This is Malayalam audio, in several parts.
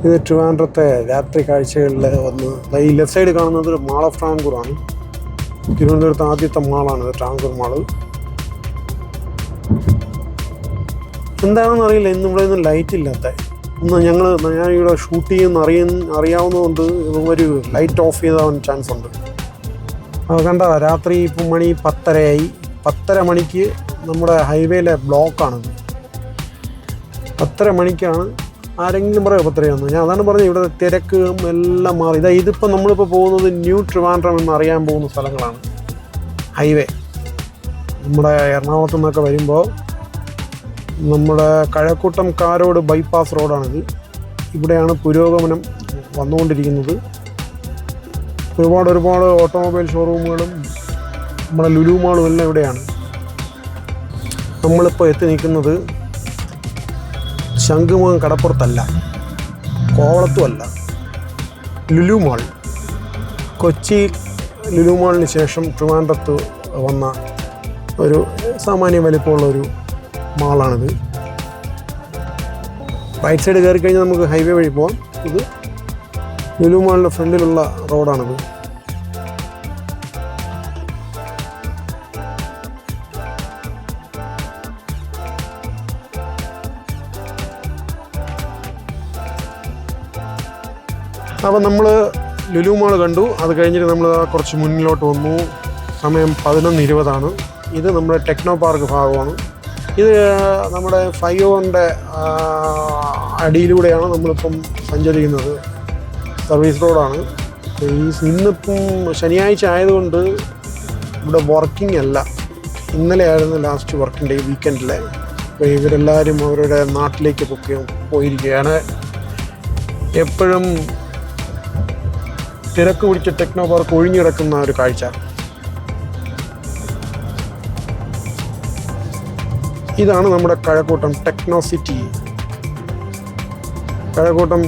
ഇത് ട്രിവാൻഡ്രത്തെ രാത്രി കാഴ്ചകളിൽ ഒന്ന്. ഈ ലെഫ്റ്റ് സൈഡ് കാണുന്നത് മാൾ ഓഫ് ട്രാവൻകൂറാണ്. തിരുവനന്തപുരത്ത് ആദ്യത്തെ മാളാണിത്, ട്രാവൻകൂർ മാള്. എന്താണെന്ന് അറിയില്ല, ഇന്ന് ഇവിടെ ഒന്നും ലൈറ്റ് ഇല്ലാത്ത. ഞാൻ ഇവിടെ ഷൂട്ട് ചെയ്യുന്ന അറിയാവുന്നതുകൊണ്ട് ഒരു ലൈറ്റ് ഓഫ് ചെയ്താൻ ചാൻസ് ഉണ്ട്. അത് കണ്ട, രാത്രി ഇപ്പം മണി 10:30 10:30 മണിക്ക് നമ്മുടെ ഹൈവേയിലെ ബ്ലോക്കാണിത്. 10:30 മണിക്കാണ്. ആരെങ്കിലും പറയാം 10:30 ഞാൻ അതാണ് പറഞ്ഞത്, ഇവിടെ തിരക്കും എല്ലാം മാറി. ഇതിപ്പോൾ നമ്മളിപ്പോൾ പോകുന്നത് ന്യൂ ട്രിവാൻഡ്രം എന്നറിയാൻ പോകുന്ന സ്ഥലങ്ങളാണ്. ഹൈവേ നമ്മുടെ എറണാകുളത്തു നിന്നൊക്കെ വരുമ്പോൾ നമ്മുടെ കഴക്കൂട്ടം കാരോട് ബൈപ്പാസ് റോഡാണിത്. ഇവിടെയാണ് പുരോഗമനം വന്നുകൊണ്ടിരിക്കുന്നത്. ഒരുപാട് ഓട്ടോമൊബൈൽ ഷോറൂമുകളും നമ്മുടെ ലുലു മാളും എല്ലാം ഇവിടെയാണ്. നമ്മളിപ്പോൾ എത്തി നിൽക്കുന്നത് ശംഖുമുഖം കടപ്പുറത്തല്ല, കോവളത്തുമല്ല, ലുലു മാൾ. കൊച്ചി ലുലു മാളിന് ശേഷം ട്രിവാൻഡ്രത്ത് വന്ന ഒരു സാമാന്യ വലിപ്പമുള്ള ഒരു മാളാണിത്. റൈറ്റ് സൈഡ് കയറി കഴിഞ്ഞാൽ നമുക്ക് ഹൈവേ വഴി പോകാം. ഇത് ലുലു മാളിൻ്റെ ഫ്രണ്ടിലുള്ള റോഡാണിത്. അപ്പോൾ നമ്മൾ ലുലു മാൾ കണ്ടു. അത് കഴിഞ്ഞിട്ട് നമ്മൾ കുറച്ച് മുന്നിലോട്ട് വന്നു. സമയം 11:20. ഇത് നമ്മുടെ ടെക്നോ പാർക്ക് ഭാഗമാണ്. ഇത് നമ്മുടെ ഫ്ലൈഓവറിൻ്റെ അടിയിലൂടെയാണ് നമ്മളിപ്പം സഞ്ചരിക്കുന്നത്. സർവീസ് റോഡാണ്. ഇന്നിപ്പം ശനിയാഴ്ച ആയതുകൊണ്ട് ഇവിടെ വർക്കിംഗ് അല്ല. ഇന്നലെ ആയിരുന്നു ലാസ്റ്റ് വർക്കിംഗ് ഡേ, വീക്കെൻഡിലെ. അപ്പോൾ ഇവരെല്ലാവരും അവരുടെ നാട്ടിലേക്ക് പോയിരിക്കുകയാണ്. എപ്പോഴും തിരക്ക് പിടിച്ച ടെക്നോ പാർക്ക് ഒഴിഞ്ഞിടക്കുന്ന ഒരു കാഴ്ച. ഇതാണ് നമ്മുടെ കഴക്കൂട്ടം ടെക്നോ സിറ്റി. കഴക്കൂട്ടം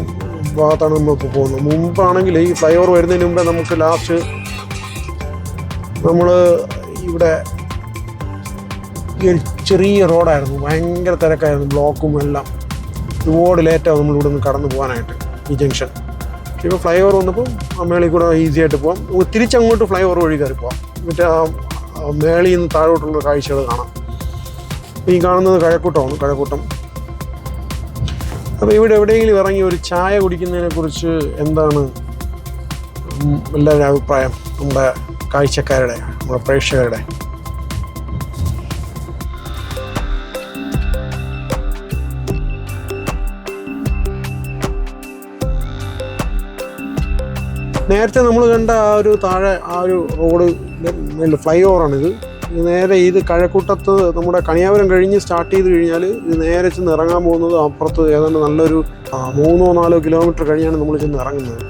ഭാഗത്താണ് നമ്മളിപ്പോൾ പോകുന്നത്. മുമ്പാണെങ്കിൽ ഈ ഫ്ലൈ ഓവർ വരുന്നതിന് മുമ്പേ നമുക്ക് ലാസ്റ്റ് നമ്മൾ ഇവിടെ ചെറിയ റോഡായിരുന്നു, ഭയങ്കര തിരക്കായിരുന്നു, ബ്ലോക്കും എല്ലാം. ഒരുപാട് ലേറ്റാവും നമ്മളിവിടെ നിന്ന് കടന്നു പോകാനായിട്ട് ഈ ജംഗ്ഷൻ. ഇപ്പോൾ ഫ്ലൈ ഓവർ വന്നപ്പോൾ ആ മേളിൽ കൂടെ ഈസി ആയിട്ട് പോകാം. തിരിച്ചങ്ങോട്ട് ഫ്ലൈ ഓവർ വഴി കയറി പോകാം. മറ്റേ മേളിൽ നിന്ന് താഴോട്ടുള്ള കാഴ്ചകൾ കാണാം. ഈ കാണുന്നത് കഴക്കൂട്ടമാണ്, കഴക്കൂട്ടം. അപ്പോൾ ഇവിടെ എവിടെയെങ്കിലും ഇറങ്ങി ഒരു ചായ കുടിക്കുന്നതിനെക്കുറിച്ച് എന്താണ് എല്ലാവരുടെ അഭിപ്രായം? നമ്മുടെ കാഴ്ചക്കാരുടെ, നമ്മുടെ പ്രേക്ഷകരുടെ. നേരത്തെ നമ്മൾ കണ്ട ആ ഒരു താഴെ ആ ഒരു റോഡ് ഫ്ലൈ ഓവറാണിത്. നേരെ ഇത് കഴക്കൂട്ടത്ത് നമ്മുടെ കണിയാപുരം കഴിഞ്ഞ് സ്റ്റാർട്ട് ചെയ്ത് കഴിഞ്ഞാൽ ഇത് നേരെ ചെന്ന് ഇറങ്ങാൻ പോകുന്നത് അപ്പുറത്ത് ഏതാണ്ട് നല്ലൊരു 3-4 കിലോമീറ്റർ കഴിഞ്ഞാണ് നമ്മൾ ചെന്ന് ഇറങ്ങുന്നത്.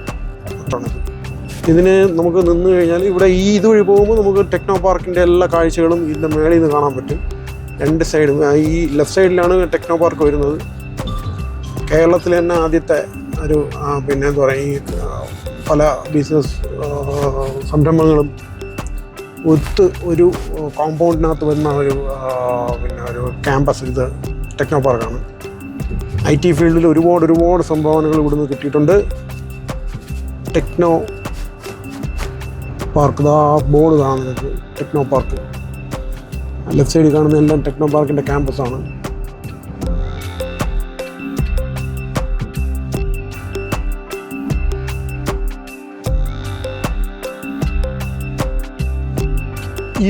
ഇതിന് നമുക്ക് നിന്ന് കഴിഞ്ഞാൽ ഇവിടെ ഈ ഇതുവഴി പോകുമ്പോൾ നമുക്ക് ടെക്നോ പാർക്കിൻ്റെ എല്ലാ കാഴ്ചകളും ഇതിൻ്റെ മേളിൽ നിന്ന് കാണാൻ പറ്റും. രണ്ട് സൈഡും. ഈ ലെഫ്റ്റ് സൈഡിലാണ് ടെക്നോ പാർക്ക് വരുന്നത്. കേരളത്തിൽ തന്നെ ആദ്യത്തെ ഒരു പിന്നെ എന്താ പറയുക, ഈ പല ബിസിനസ് സംരംഭങ്ങളും ഒരു കോമ്പൗണ്ടിനകത്ത് വരുന്ന ഒരു ക്യാമ്പസ് ഇത് ടെക്നോ പാർക്കാണ്. IT ഫീൽഡിൽ ഒരുപാട് സംഭാവനകൾ ഇവിടുന്ന് കിട്ടിയിട്ടുണ്ട്. ടെക്നോ പാർക്ക്, ആ ബോർഡ് കാണുന്നത് ടെക്നോ പാർക്ക്. ലെഫ്റ്റ് സൈഡിൽ കാണുന്ന എല്ലാം ടെക്നോ പാർക്കിൻ്റെ ക്യാമ്പസാണ്.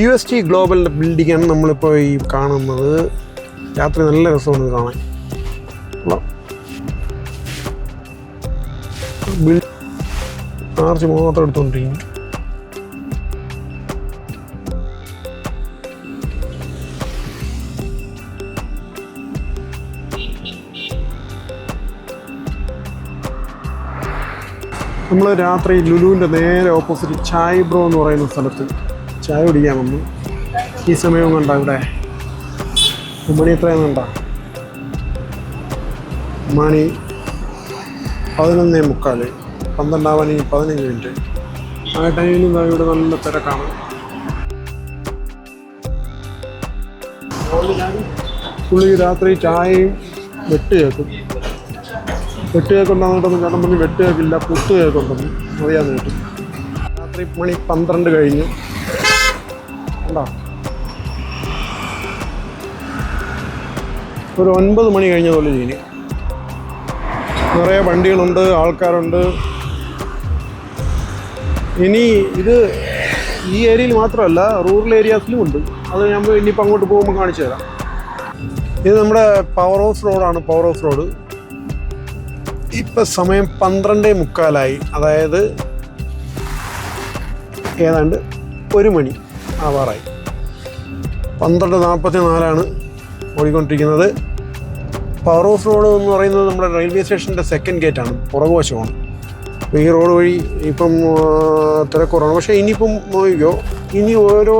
UST ഗ്ലോബലിൻ്റെ ബിൽഡിങ്ങാണ് നമ്മളിപ്പോൾ ഈ കാണുന്നത്. രാത്രി നല്ല രസമാണ് കാണാൻ. ആർച്ച് മാത്രം എടുത്തുകൊണ്ടിരിക്കും. നമ്മൾ രാത്രി ലുലുവിൻ്റെ നേരെ ഓപ്പോസിറ്റ് ചായ് ബ്രോ എന്ന് പറയുന്ന സ്ഥലത്ത് ചായ കുടിക്കാൻ വന്നു. ഈ സമയം കണ്ട ഇവിടെ മണി എത്രയാണെന്ന് കണ്ട, മണി 11:45, 12 മണി 15 മിനിറ്റ്. ആ ടൈമിലും ഇവിടെ നല്ല തിരക്കാണ്. പുള്ളി രാത്രി ചായയും വെട്ട് കേൾക്കും. വെട്ട് കേക്ക് ഉണ്ടാകുന്നുണ്ടെന്ന് ചേട്ടൻ പറഞ്ഞ് വെട്ട് കേക്കില്ല, പുട്ട് കേക്ക് ഉണ്ടെന്ന് അറിയാമെന്ന് കേട്ടു. രാത്രി മണി 12 കഴിഞ്ഞു. ഉണ്ടോ, ഒരു 9 മണി കഴിഞ്ഞ പോലെ ഇനി നിറയെ വണ്ടികളുണ്ട്, ആൾക്കാരുണ്ട്. ഇനി ഇത് ഈ ഏരിയയിൽ മാത്രമല്ല, റൂറൽ ഏരിയാസിലും ഉണ്ട്. അത് ഞാൻ ഇനിയിപ്പോൾ അങ്ങോട്ട് പോകുമ്പോൾ കാണിച്ചു തരാം. ഇത് നമ്മുടെ പവർ ഹൗസ് റോഡാണ്, പവർ ഹൗസ് റോഡ്. ഇപ്പം സമയം 12:45, അതായത് ഏതാണ്ട് 1 മണി ആവാറായി. 12:44 ഓടിക്കൊണ്ടിരിക്കുന്നത്. പവർ ഹൗസ് റോഡ് എന്ന് പറയുന്നത് നമ്മുടെ റെയിൽവേ സ്റ്റേഷൻ്റെ സെക്കൻഡ് ഗേറ്റാണ്, പുറകുവശമാണ്. അപ്പോൾ ഈ റോഡ് വഴി ഇപ്പം തിരക്കുറവാണ്. പക്ഷേ ഇനിയിപ്പം നോക്കിക്കോ, ഇനി ഓരോ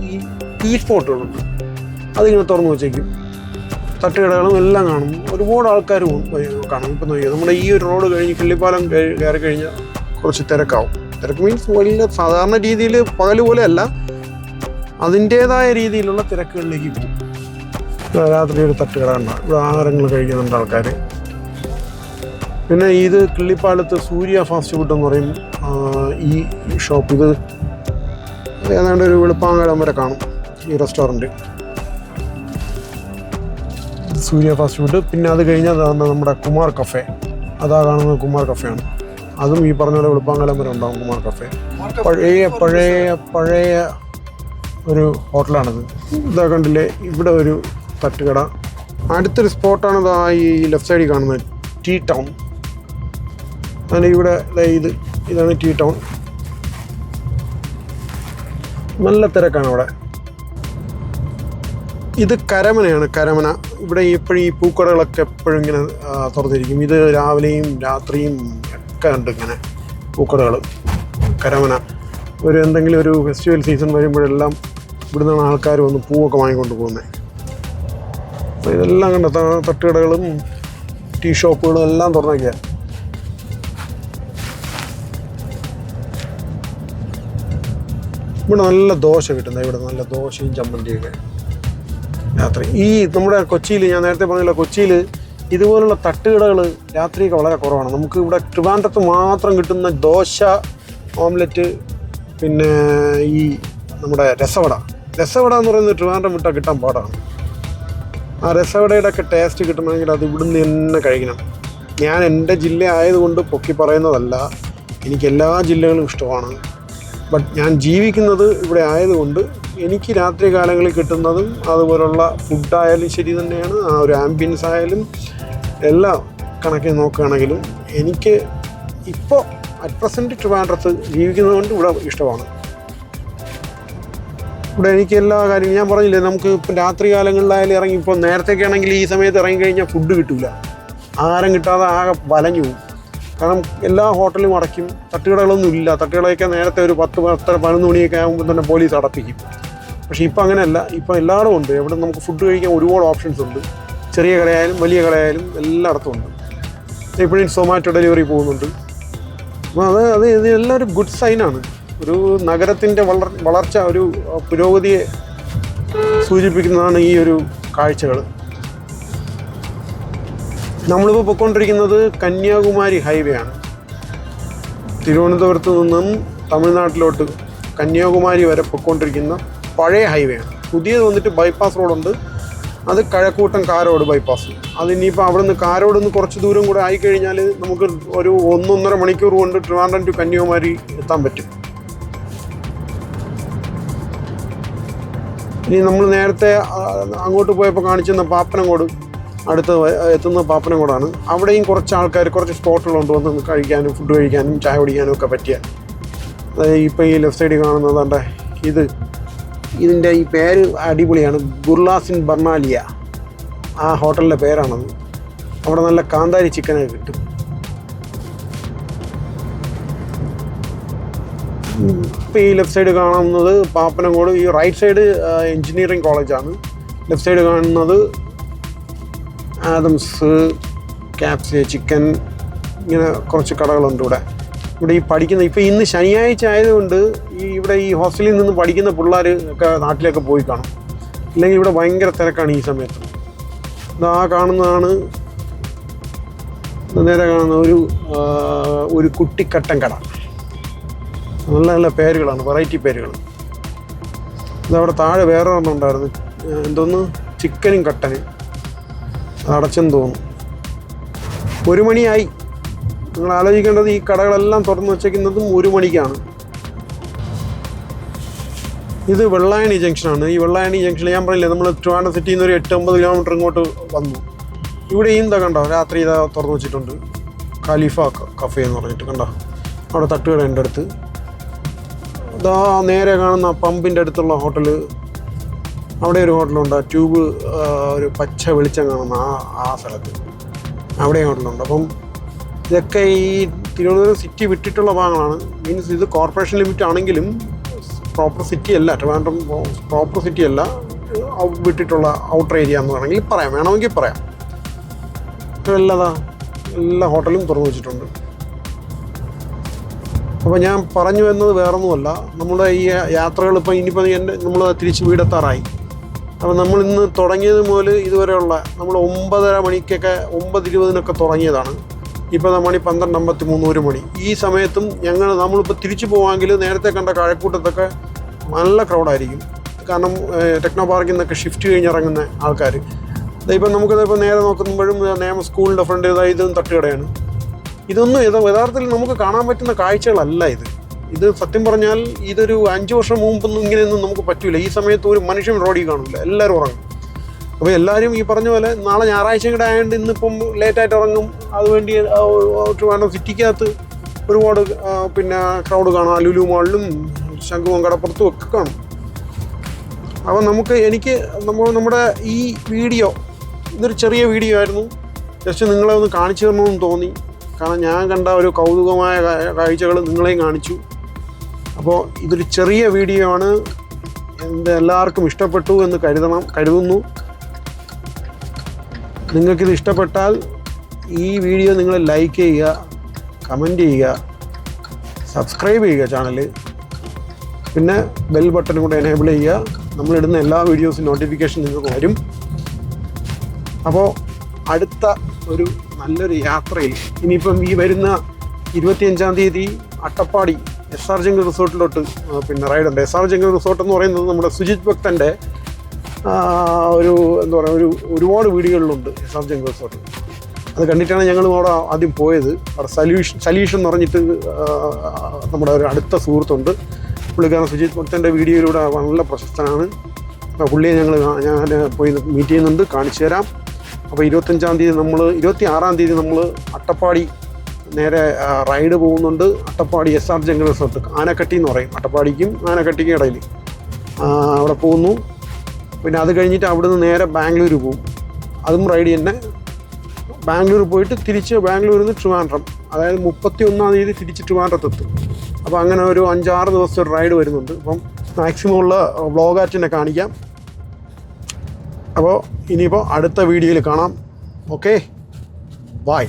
ഈ ടീ സ്പോട്ടുകളുണ്ട്, അതിങ്ങനെ തുറന്നു വെച്ചേക്കും. തട്ടുകടകളും എല്ലാം കാണും, ഒരുപാട് ആൾക്കാർ കാണും. ഇപ്പം നോക്കിയോ, നമ്മുടെ ഈ ഒരു റോഡ് കഴിഞ്ഞ് കിള്ളിപ്പാലം കയറി കഴിഞ്ഞാൽ കുറച്ച് തിരക്കാവും. തിരക്ക് മീൻസ് വലിയ സാധാരണ രീതിയിൽ പകൽ പോലെ അല്ല, അതിൻ്റേതായ രീതിയിലുള്ള തിരക്കുകളിലേക്ക് പോകും. രാത്രി ഒരു തട്ടുകട ഉണ്ട്, ഇവിടെ ആഹാരങ്ങൾ കഴിക്കുന്നുണ്ട് ആൾക്കാർ. പിന്നെ ഇത് കിള്ളിപ്പാലത്ത് സൂര്യ ഫാസ്റ്റ് ഫുഡ് എന്ന് പറയും ഈ ഷോപ്പ്. ഇത് ഏതാണ്ട് ഒരു വെളുപ്പാങ്കാലം വരെ കാണും ഈ റെസ്റ്റോറൻറ്റ്, സൂര്യ ഫാസ്റ്റ് ഫുഡ്. പിന്നെ അത് കഴിഞ്ഞാൽ നമ്മുടെ കുമാർ കഫേ, അതാ കാണുന്നത് കുമാർ കഫേയാണ്. അതും ഈ പറഞ്ഞ പോലെ വെളുപ്പാങ്കാലം വരെ ഉണ്ടാകും കുമാർ കഫേ. പഴയ ഒരു ഹോട്ടലാണിത്. ഇതാ കണ്ടില്ലേ, ഇവിടെ ഒരു തട്ടുകട. അടുത്തൊരു സ്പോട്ടാണ് ഈ ലെഫ്റ്റ് സൈഡിൽ കാണുന്നത്, ടീ ടൗൺ. അങ്ങനെ ഇവിടെ ഇതാണ് ടീ ടൗൺ. നല്ല തിരക്കാണ് അവിടെ. ഇത് കരമനയാണ്, കരമന. ഇവിടെ എപ്പോഴും ഈ പൂക്കടകളൊക്കെ എപ്പോഴും ഇങ്ങനെ തുറന്നിരിക്കും. ഇത് രാവിലെയും രാത്രിയും ഒക്കെ ഉണ്ട് ഇങ്ങനെ പൂക്കടകൾ. കരമന എന്തെങ്കിലും ഒരു ഫെസ്റ്റിവൽ സീസൺ വരുമ്പോഴെല്ലാം ഇവിടെ നിന്നാണ് ആൾക്കാർ വന്ന് പൂവൊക്കെ വാങ്ങിക്കൊണ്ട് പോകുന്നത്. അപ്പോൾ ഇതെല്ലാം കണ്ട തട്ടുകടകളും ടീ ഷോപ്പുകളും എല്ലാം തുറന്നേക്കുക. ഇവിടെ നല്ല ദോശ കിട്ടുന്നത്, ഇവിടെ നല്ല ദോശയും ചമ്മന്തിയൊക്കെ രാത്രി. ഈ നമ്മുടെ കൊച്ചിയിൽ, ഞാൻ നേരത്തെ പറഞ്ഞില്ല, കൊച്ചിയിൽ ഇതുപോലുള്ള തട്ടുകടകൾ രാത്രിയൊക്കെ വളരെ കുറവാണ്. നമുക്ക് ഇവിടെ ട്രിവാൻഡ്രത്ത് മാത്രം കിട്ടുന്ന ദോശ, ഓംലെറ്റ്, പിന്നെ ഈ നമ്മുടെ രസവട എന്ന് പറയുന്നത് ട്രിവാൻഡ്രം വിട്ടാൽ കിട്ടാൻ പാടാണ്. ആ രസവടയുടെ ഒക്കെ ടേസ്റ്റ് കിട്ടണമെങ്കിൽ അത് ഇവിടുന്ന് തന്നെ കഴിക്കണം. ഞാൻ എൻ്റെ ജില്ല ആയതുകൊണ്ട് പൊക്കി പറയുന്നതല്ല, എനിക്ക് എല്ലാ ജില്ലകളും ഇഷ്ടമാണ്. ബട്ട് ഞാൻ ജീവിക്കുന്നത് ഇവിടെ ആയതുകൊണ്ട് എനിക്ക് രാത്രി കാലങ്ങളിൽ കിട്ടുന്നതും അതുപോലുള്ള ഫുഡായാലും ശരി തന്നെയാണ്, ആ ഒരു ആംബിയൻസ് ആയാലും എല്ലാം കണക്കിൽ നോക്കുകയാണെങ്കിലും എനിക്ക് ഇപ്പോൾ അറ്റ് പ്രസൻറ്റ് ട്രിവാൻഡ്രത്ത് ജീവിക്കുന്നത് കൊണ്ട് ഇവിടെ ഇഷ്ടമാണ്. ഇവിടെ എനിക്ക് എല്ലാ കാര്യവും ഞാൻ പറഞ്ഞില്ലേ, നമുക്ക് ഇപ്പം രാത്രി കാലങ്ങളിലായാലും ഇറങ്ങി, ഇപ്പോൾ നേരത്തെയൊക്കെ ആണെങ്കിൽ ഈ സമയത്ത് ഇറങ്ങിക്കഴിഞ്ഞാൽ ഫുഡ് കിട്ടില്ല, ആഹാരം കിട്ടാതെ ആകെ വലഞ്ഞു പോകും. കാരണം എല്ലാ ഹോട്ടലും അടയ്ക്കും, തട്ടുകടകളൊന്നും ഇല്ല. തട്ടുകടയൊക്കെ നേരത്തെ ഒരു 10, 10, 11 മണിയൊക്കെ ആകുമ്പോൾ തന്നെ പോലീസ് അടപ്പിക്കും. പക്ഷേ ഇപ്പോൾ അങ്ങനെയല്ല, ഇപ്പോൾ എല്ലായിടും ഉണ്ട്. എവിടെ നമുക്ക് ഫുഡ് കഴിക്കാൻ ഒരുപാട് ഓപ്ഷൻസ് ഉണ്ട്. ചെറിയ കടയായാലും വലിയ കടയായാലും എല്ലായിടത്തും ഉണ്ട്. ഇപ്പോഴും സൊമാറ്റോ ഡെലിവറി പോകുന്നുണ്ട്. അപ്പോൾ ഇതെല്ലാം ഒരു ഗുഡ് സൈനാണ്. ഒരു നഗരത്തിൻ്റെ വളർച്ച, ഒരു പുരോഗതിയെ സൂചിപ്പിക്കുന്നതാണ് ഈ ഒരു കാഴ്ചകൾ. നമ്മളിപ്പോൾ പൊയ്ക്കൊണ്ടിരിക്കുന്നത് കന്യാകുമാരി ഹൈവേ ആണ്. തിരുവനന്തപുരത്ത് നിന്നും തമിഴ്നാട്ടിലോട്ട് കന്യാകുമാരി വരെ പൊയ്ക്കൊണ്ടിരിക്കുന്ന പഴയ ഹൈവേ ആണ്. പുതിയത് വന്നിട്ട് ബൈപ്പാസ് റോഡുണ്ട്, അത് കഴക്കൂട്ടം കാരോട് ബൈപ്പാസ്. അതിനിപ്പോൾ അവിടെ നിന്ന് കാരോട് നിന്ന് കുറച്ച് ദൂരം കൂടെ ആയിക്കഴിഞ്ഞാൽ നമുക്ക് ഒരു 1-1.5 മണിക്കൂർ കൊണ്ട് ട്രിവാൻഡ്രം ടു കന്യാകുമാരി എത്താൻ പറ്റും. ഇനി നമ്മൾ നേരത്തെ അങ്ങോട്ട് പോയപ്പോൾ കാണിച്ചെന്ന പാപ്പനംകോട്, അടുത്ത് എത്തുന്ന പാപ്പനംകോടാണ്. അവിടെയും കുറച്ച് ആൾക്കാർ, കുറച്ച് സ്പോട്ടുകളുണ്ട് വന്ന് കഴിക്കാനും ഫുഡ് കഴിക്കാനും ചായ കുടിക്കാനും ഒക്കെ പറ്റിയ. ഇപ്പോൾ ഈ ലെഫ്റ്റ് സൈഡിൽ കാണുന്നതാണ്ട് ഇതിൻ്റെ ഈ പേര് അടിപൊളിയാണ്, ബുർലാസിൻ ബർണാലിയ, ആ ഹോട്ടലിൻ്റെ പേരാണത്. അവിടെ നല്ല കാന്താരി ചിക്കനൊക്കെ കിട്ടും. ഇപ്പോൾ ഈ ലെഫ്റ്റ് സൈഡ് കാണുന്നത് പാപ്പനംകോട്, ഈ റൈറ്റ് സൈഡ് എഞ്ചിനീയറിംഗ് കോളേജാണ്. ലെഫ്റ്റ് സൈഡ് കാണുന്നത് ആദംസ്, ക്യാപ്സ് ചിക്കൻ, ഇങ്ങനെ കുറച്ച് കടകളുണ്ട് ഇവിടെ. ഈ പഠിക്കുന്ന, ഇപ്പോൾ ഇന്ന് ശനിയാഴ്ച ആയതുകൊണ്ട് ഇവിടെ ഈ ഹോസ്റ്റലിൽ നിന്ന് പഠിക്കുന്ന പിള്ളേർ ഒക്കെ നാട്ടിലൊക്കെ പോയി കാണും. ഇല്ലെങ്കിൽ ഇവിടെ ഭയങ്കര തിരക്കാണ് ഈ സമയത്ത്. ഇതാ കാണുന്നതാണ് നേരെ കാണുന്ന ഒരു കുട്ടിക്കട്ടൻ കട. നല്ല നല്ല പേരുകളാണ്, വെറൈറ്റി പേരുകൾ. ഇതവിടെ താഴെ വേറെ ഒരെണ്ണം ഉണ്ടായിരുന്നു, എന്തോന്ന് ചിക്കനും കട്ടനും. അത് അടച്ചെന്ന് തോന്നുന്നു. 1 മണിയായി. നിങ്ങൾ ആലോചിക്കേണ്ടത് ഈ കടകളെല്ലാം തുറന്നു വച്ചേക്കുന്നതും 1 മണിക്കാണ്. ഇത് വെള്ളായണി ജംഗ്ഷനാണ്. ഈ വെള്ളായണി ജംഗ്ഷനിൽ ഞാൻ പറഞ്ഞില്ലേ, നമ്മൾ ട്രിവാൻഡ്രം സിറ്റിയിൽ നിന്ന് ഒരു 8-9 കിലോമീറ്റർ ഇങ്ങോട്ട് വന്നു. ഇവിടെ എന്താ കണ്ടോ, രാത്രി ഇതാ തുറന്നു വെച്ചിട്ടുണ്ട്. ഖലീഫ കഫേ എന്ന് പറഞ്ഞിട്ട് കണ്ടോ, അവിടെ തട്ടുകട എൻ്റെ അടുത്ത്. ഇതാ നേരെ കാണുന്ന പമ്പിൻ്റെ അടുത്തുള്ള ഹോട്ടല്, അവിടെ ഒരു ഹോട്ടലുണ്ട്. ട്യൂബ് ഒരു പച്ച വെളിച്ചം കാണുന്ന ആ സ്ഥലത്ത് അവിടെയും ഹോട്ടലുണ്ട്. അപ്പം ഇതൊക്കെ ഈ തിരുവനന്തപുരം സിറ്റി വിട്ടിട്ടുള്ള ഭാഗങ്ങളാണ്. മീൻസ് ഇത് കോർപ്പറേഷൻ ലിമിറ്റ് ആണെങ്കിലും പ്രോപ്പർ സിറ്റി അല്ല, ട്രിവാൻഡ്രം പ്രോപ്പർ സിറ്റി അല്ല, വിട്ടിട്ടുള്ള ഔട്ടർ ഏരിയ എന്ന് വേണമെങ്കിൽ പറയാം, വേണമെങ്കിൽ പറയാം. എല്ലാ ഹോട്ടലും തുറന്നു വെച്ചിട്ടുണ്ട്. അപ്പോൾ ഞാൻ പറഞ്ഞു വരുന്നത് വേറൊന്നുമല്ല, നമ്മുടെ ഈ യാത്രകൾ ഇപ്പോൾ ഇനിയിപ്പോൾ നമ്മൾ തിരിച്ച് വീടെത്താറായി. അപ്പോൾ നമ്മൾ ഇന്ന് തുടങ്ങിയത് മുതൽ ഇതുവരെയുള്ള നമ്മൾ 9:30 മണിക്കൊക്കെ 9:20 തുടങ്ങിയതാണ്. ഇപ്പോൾ മണി 12:53, 1 മണി. ഈ സമയത്തും നമ്മളിപ്പോൾ തിരിച്ചു പോകാമെങ്കിൽ നേരത്തെ കണ്ട കഴക്കൂട്ടത്തൊക്കെ നല്ല ക്രൗഡായിരിക്കും. കാരണം ടെക്നോ പാർക്കിൽ നിന്നൊക്കെ ഷിഫ്റ്റ് കഴിഞ്ഞിറങ്ങുന്ന ആൾക്കാർ. ഇപ്പം നമുക്കിതിപ്പോൾ നേരെ നോക്കുമ്പോഴും നിയമ സ്കൂളിൻ്റെ ഫ്രണ്ട് ഇതും തട്ടുകടയാണ്. ഇതൊന്നും യഥാർത്ഥത്തിൽ നമുക്ക് കാണാൻ പറ്റുന്ന കാഴ്ചകളല്ല ഇത് സത്യം പറഞ്ഞാൽ ഇതൊരു 5 വർഷം മുമ്പൊന്നും ഇങ്ങനെയൊന്നും നമുക്ക് പറ്റില്ല. ഈ സമയത്ത് ഒരു മനുഷ്യൻ റോഡിൽ കാണില്ല, എല്ലാവരും ഉറങ്ങും. അപ്പോൾ എല്ലാവരും ഈ പറഞ്ഞ പോലെ നാളെ ഞായറാഴ്ചയും കൂടെ ആയതുകൊണ്ട് ഇന്നിപ്പം ലേറ്റായിട്ട് ഇറങ്ങും. അതുവേണ്ടി ട്രിവാൻഡ്രം സിറ്റിക്കകത്ത് ഒരുപാട് ക്രൗഡ് കാണാം. ലുലു മാളിലും ശംഖുമുഖം കടപ്പുറത്തും ഒക്കെ കാണും. അപ്പോൾ നമ്മുടെ ഈ വീഡിയോ ഇതൊരു ചെറിയ വീഡിയോ ആയിരുന്നു. ജസ്റ്റ് നിങ്ങളെ ഒന്ന് കാണിച്ചു തരണമെന്ന് തോന്നി. കാരണം ഞാൻ കണ്ട ഒരു കൗതുകമായ കാഴ്ചകൾ നിങ്ങളെയും കാണിച്ചു. അപ്പോൾ ഇതൊരു ചെറിയ വീഡിയോ ആണ്. എല്ലാവർക്കും ഇഷ്ടപ്പെട്ടു എന്ന് കരുതുന്നു. നിങ്ങൾക്കിത് ഇഷ്ടപ്പെട്ടാൽ ഈ വീഡിയോ നിങ്ങൾ ലൈക്ക് ചെയ്യുക, കമൻറ്റ് ചെയ്യുക, സബ്സ്ക്രൈബ് ചെയ്യുക ചാനൽ. പിന്നെ ബെൽ ബട്ടൺ കൂടെ എനേബിൾ ചെയ്യുക. നമ്മളിടുന്ന എല്ലാ വീഡിയോസും നോട്ടിഫിക്കേഷൻ നിങ്ങൾക്ക് വരും. അപ്പോൾ അടുത്ത ഒരു നല്ലൊരു യാത്രയിൽ ഇനിയിപ്പം ഈ വരുന്ന 25-ാം തീയതി അട്ടപ്പാടി SR ജംഗിൾ റിസോർട്ടിലോട്ട് റൈഡുണ്ട്. SR ജംഗിൾ റിസോർട്ട് എന്ന് പറയുന്നത് നമ്മുടെ സുജിത് ഭക്തൻ്റെ ഒരുപാട് വീഡിയോകളിലുണ്ട് SR ജംഗിൾ റിസോർട്ട്. അത് കണ്ടിട്ടാണ് ഞങ്ങൾ അവിടെ ആദ്യം പോയത്. അവിടെ സലീഷ് എന്ന് പറഞ്ഞിട്ട് നമ്മുടെ ഒരു അടുത്ത സുഹൃത്തുണ്ട്. പുള്ളിക്കാരൻ സുജിത് ഭക്തൻ്റെ വീഡിയോയിലൂടെ നല്ല പ്രശസ്തനാണ്. അപ്പോൾ പുള്ളിയെ ഞാൻ പോയി മീറ്റ് ചെയ്യുന്നുണ്ട്, കാണിച്ചു തരാം. അപ്പോൾ 25-ാം തീയതി 26-ാം തീയതി നമ്മൾ അട്ടപ്പാടി നേരെ റൈഡ് പോകുന്നുണ്ട്. Attappadi SR jungle resort, Anakatti എന്ന് പറയും, അട്ടപ്പാടിക്കും ആനക്കട്ടിക്കും ഇടയിൽ അവിടെ പോകുന്നു. പിന്നെ അത് കഴിഞ്ഞിട്ട് അവിടുന്ന് നേരെ ബാംഗ്ലൂർ പോകും. അതും റൈഡ് തന്നെ. ബാംഗ്ലൂർ പോയിട്ട് തിരിച്ച് ബാംഗ്ലൂരിൽ നിന്ന് ട്രിവാൻഡ്രം, അതായത് 31-ാം തീയതി തിരിച്ച് ട്രിവാൻഡ്രത്തെത്തും. അപ്പോൾ അങ്ങനെ ഒരു 5-6 ദിവസത്തെ ഒരു റൈഡ് വരുന്നുണ്ട്. അപ്പം മാക്സിമം ഉള്ള വ്ളോഗാറ്റിനെ കാണിക്കാം. അപ്പോൾ ഇനിയിപ്പോൾ അടുത്ത വീഡിയോയിൽ കാണാം. Okay, by.